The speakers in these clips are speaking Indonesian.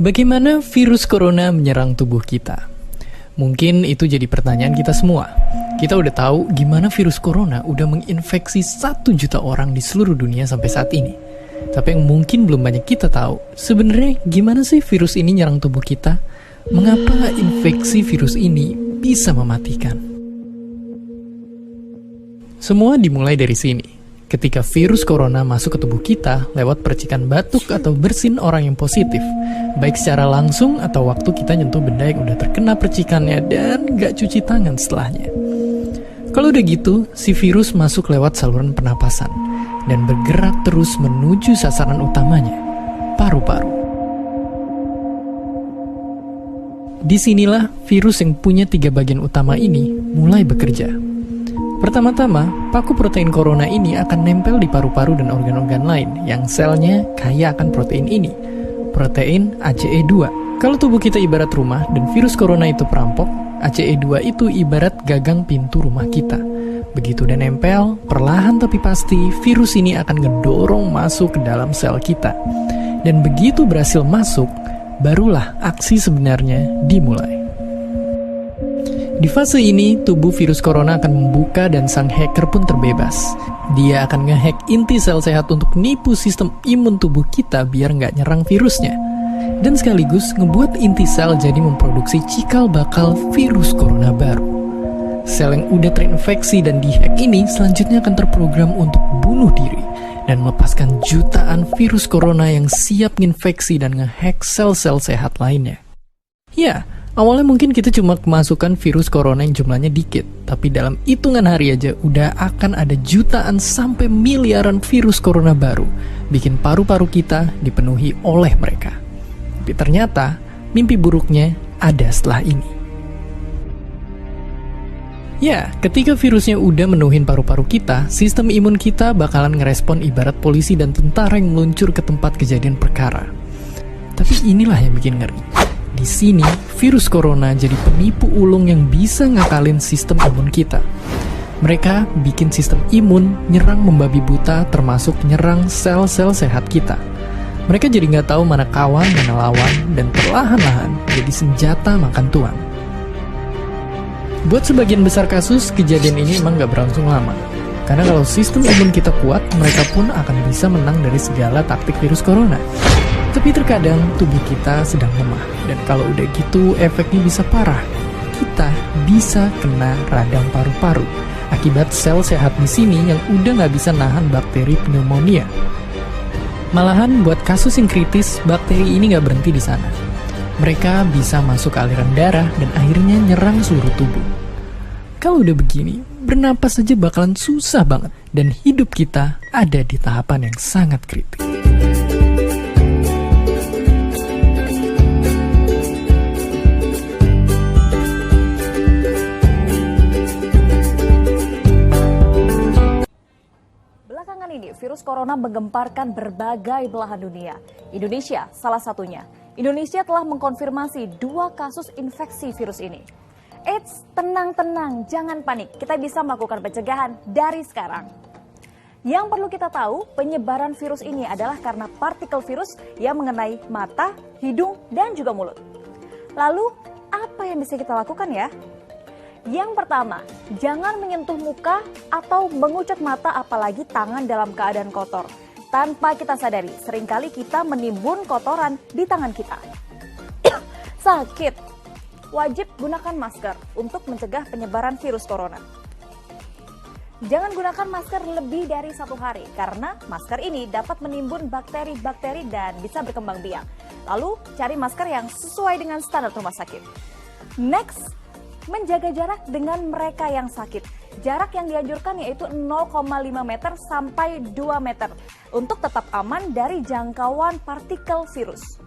Bagaimana virus corona menyerang tubuh kita? Mungkin itu jadi pertanyaan kita semua. Kita udah tahu gimana virus corona udah menginfeksi 1 juta orang di seluruh dunia sampai saat ini. Tapi yang mungkin belum banyak kita tahu, sebenarnya gimana sih virus ini nyerang tubuh kita? Mengapa infeksi virus ini bisa mematikan? Semua dimulai dari sini. Ketika virus corona masuk ke tubuh kita lewat percikan batuk atau bersin orang yang positif, baik secara langsung atau waktu kita nyentuh benda yang udah terkena percikannya dan gak cuci tangan setelahnya. Kalau udah gitu, si virus masuk lewat saluran pernapasan dan bergerak terus menuju sasaran utamanya, paru-paru. Disinilah virus yang punya 3 bagian utama ini mulai bekerja. Pertama-tama, paku protein corona ini akan nempel di paru-paru dan organ-organ lain yang selnya kaya akan protein ini, protein ACE2. Kalau tubuh kita ibarat rumah dan virus corona itu perampok, ACE2 itu ibarat gagang pintu rumah kita. Begitu udah nempel, perlahan tapi pasti virus ini akan ngedorong masuk ke dalam sel kita. Dan begitu berhasil masuk, barulah aksi sebenarnya dimulai. Di fase ini, tubuh virus corona akan membuka dan sang hacker pun terbebas. Dia akan ngehack inti sel sehat untuk nipu sistem imun tubuh kita biar nggak nyerang virusnya. Dan sekaligus ngebuat inti sel jadi memproduksi cikal bakal virus corona baru. Sel yang udah terinfeksi dan dihack ini selanjutnya akan terprogram untuk bunuh diri dan melepaskan jutaan virus corona yang siap nginfeksi dan ngehack sel-sel sehat lainnya. Ya, awalnya mungkin kita cuma kemasukan virus corona yang jumlahnya dikit, tapi dalam hitungan hari aja udah akan ada jutaan sampai miliaran virus corona baru, bikin paru-paru kita dipenuhi oleh mereka. Tapi ternyata, mimpi buruknya ada setelah ini. Ya, ketika virusnya udah menuhin paru-paru kita, sistem imun kita bakalan ngerespon ibarat polisi dan tentara yang meluncur ke tempat kejadian perkara. Tapi inilah yang bikin ngeri. Di sini, virus corona jadi penipu ulung yang bisa ngakalin sistem imun kita. Mereka bikin sistem imun nyerang membabi buta termasuk nyerang sel-sel sehat kita. Mereka jadi nggak tahu mana kawan, mana lawan, dan perlahan-lahan jadi senjata makan tuan. Buat sebagian besar kasus, kejadian ini emang nggak berlangsung lama. Karena kalau sistem imun kita kuat, mereka pun akan bisa menang dari segala taktik virus corona. Tapi terkadang tubuh kita sedang lemah, dan kalau udah gitu efeknya bisa parah. Kita bisa kena radang paru-paru akibat sel sehat di sini yang udah nggak bisa nahan bakteri pneumonia. Malahan buat kasus yang kritis, bakteri ini nggak berhenti di sana. Mereka bisa masuk ke aliran darah dan akhirnya nyerang seluruh tubuh. Kalau udah begini, bernapas saja bakalan susah banget, dan hidup kita ada di tahapan yang sangat kritis. Belakangan ini, virus corona menggemparkan berbagai belahan dunia. Indonesia salah satunya. Indonesia telah mengkonfirmasi 2 kasus infeksi virus ini. Eits, tenang-tenang, jangan panik. Kita bisa melakukan pencegahan dari sekarang. Yang perlu kita tahu, penyebaran virus ini adalah karena partikel virus yang mengenai mata, hidung, dan juga mulut. Lalu, apa yang bisa kita lakukan ya? Yang pertama, jangan menyentuh muka atau mengucek mata apalagi tangan dalam keadaan kotor. Tanpa kita sadari, seringkali kita menimbun kotoran di tangan kita. Sakit. Wajib gunakan masker untuk mencegah penyebaran virus corona. Jangan gunakan masker lebih dari 1 hari, karena masker ini dapat menimbun bakteri-bakteri dan bisa berkembang biak. Lalu, cari masker yang sesuai dengan standar rumah sakit. Next, menjaga jarak dengan mereka yang sakit. Jarak yang dianjurkan yaitu 0,5 meter sampai 2 meter untuk tetap aman dari jangkauan partikel virus.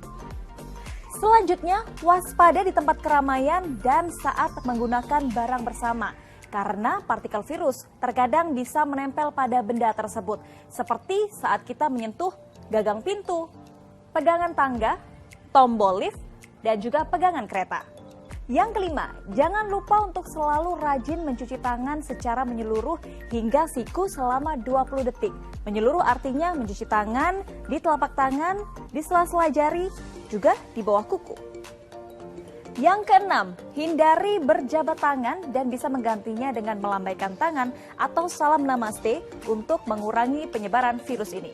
Selanjutnya, waspada di tempat keramaian dan saat menggunakan barang bersama. Karena partikel virus terkadang bisa menempel pada benda tersebut, seperti saat kita menyentuh gagang pintu, pegangan tangga, tombol lift, dan juga pegangan kereta. Yang kelima, jangan lupa untuk selalu rajin mencuci tangan secara menyeluruh hingga siku selama 20 detik. Menyeluruh artinya mencuci tangan, di telapak tangan, di sela-sela jari, juga di bawah kuku. Yang keenam, hindari berjabat tangan dan bisa menggantinya dengan melambaikan tangan atau salam namaste untuk mengurangi penyebaran virus ini.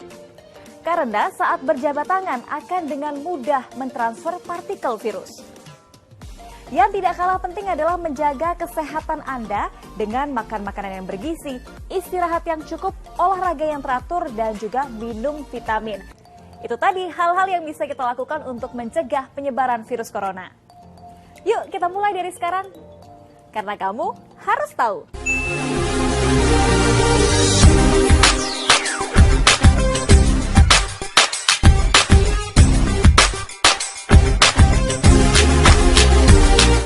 Karena saat berjabat tangan akan dengan mudah mentransfer partikel virus. Yang tidak kalah penting adalah menjaga kesehatan Anda dengan makan makanan yang bergizi, istirahat yang cukup, olahraga yang teratur, dan juga minum vitamin. Itu tadi hal-hal yang bisa kita lakukan untuk mencegah penyebaran virus corona. Yuk kita mulai dari sekarang, karena kamu harus tahu.